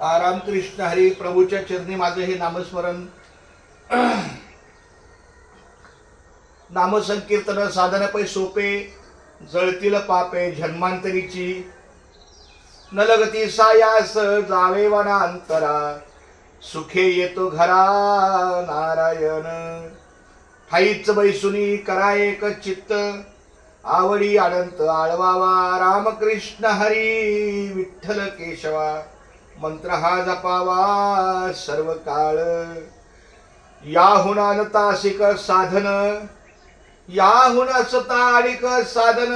रामकृष्ण हरी प्रभूच्या चरणी माझं हे नामस्मरण नामसंकीर्तन साधन पै सोपे जळतील पापे जन्मांतरीची न लगती सायास जावे वनांतरा सुखे येतो घरा नारायण ठाईच बैसुनी करा एक चित्त आवडी अनंत आळवावा रामकृष्ण हरी विठ्ठल केशवा मंत्र हा जपावा सर्व काळ याहून अनतासिक साधन याहून असताडिक साधन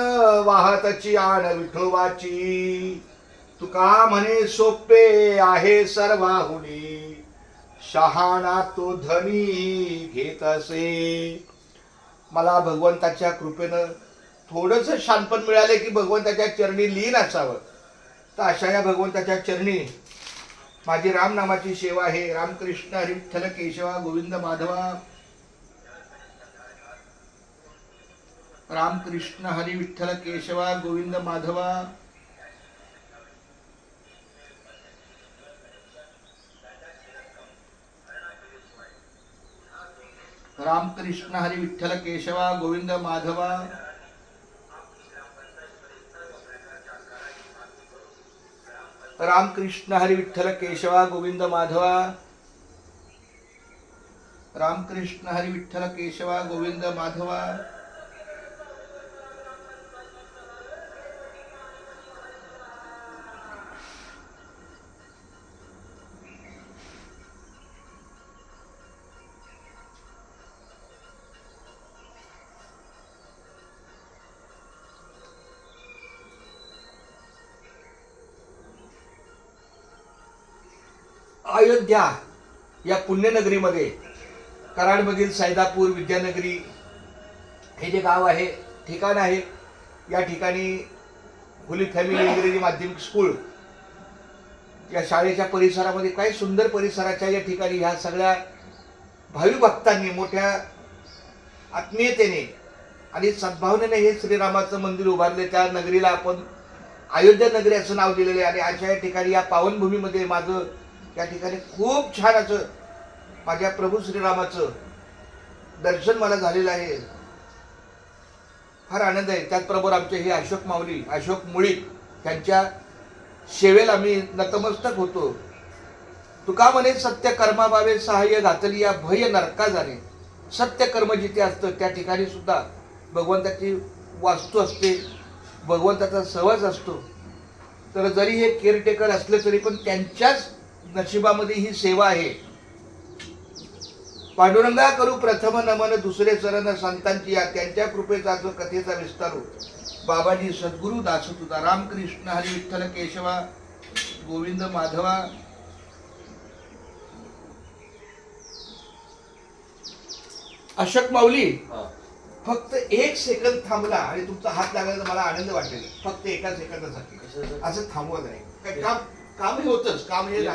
वाहतची आण विठोबाची तुका म्हणे सोपे आहे सर्वाहुनी शहाणा तो धनी घेत असे. मला भगवंताच्या कृपेनं थोडंसं शांतपण मिळाले की भगवंताच्या चरणी लीन असावं. तर अशा या भगवंताच्या चरणी माझी रामनामाची सेवा आहे. रामकृष्ण हरी विठ्ठल केशवा गोविंद माधवा रामकृष्ण हरी विठ्ठल केशवा गोविंद माधवा रामकृष्ण हरी विठ्ठल केशवा गोविंद माधवा रामकृष्ण हरी विठ्ठल केशवा गोविंद माधवा रामकृष्ण हरी विठ्ठल केशवा गोविंद माधवा अयोध्या या पुण्यनगरीमध्ये कराडमधील सैदापूर विद्यानगरी हे जे गाव आहे ठिकाण आहे. या ठिकाणी होली फॅमिली इंग्रजी माध्यमिक स्कूल या शाळेच्या परिसरामध्ये काय सुंदर परिसराच्या या ठिकाणी ह्या सगळ्या भावी भक्तांनी मोठ्या आत्मीयतेने आणि सद्भावनेने हे श्रीरामाचं मंदिर उभारले. त्या नगरीला आपण अयोध्या नगरी असं नाव दिलेले आहे. आणि अशा या ठिकाणी या पावनभूमीमध्ये माझं या ठिकाणी खूप छान असं माझ्या प्रभू श्रीरामाचं दर्शन मला झालेलं आहे. फार आनंद आहे. त्याचबरोबर आमचे हे अशोक माऊली अशोक मुळीक यांच्या सेवेला मी नतमस्तक होतो. तुका म्हणे सत्य कर्माभावे सहाय्य घातली या भय नरका जाणे. सत्य कर्म जिथे असतं त्या ठिकाणी सुद्धा भगवंताची वास्तू असते, भगवंताचा सहवास असतो. तर जरी हे केअरटेकर असले तरी पण त्यांच्याच नशिबामध्ये ही सेवा आहे. पांडुरंगा करू प्रथम नमन दुसरे चरण संतांची या त्यांच्या कृपेचा जो कथेचा विस्तारू बाबाजी सद्गुरु दास तुझा रामकृष्ण हरी विठ्ठल केशवा गोविंद माधवा अशोक माऊली फक्त एक सेकंद थांबला आणि तुमचा हात लागला तर मला आनंद वाटेल. फक्त एका सेकंदासाठी असं थांबवत नाही. काय काम काम हे होतच काम हे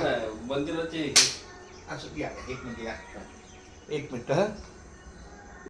मंदिराचे असं या एक मिनिट या एक मिनिट.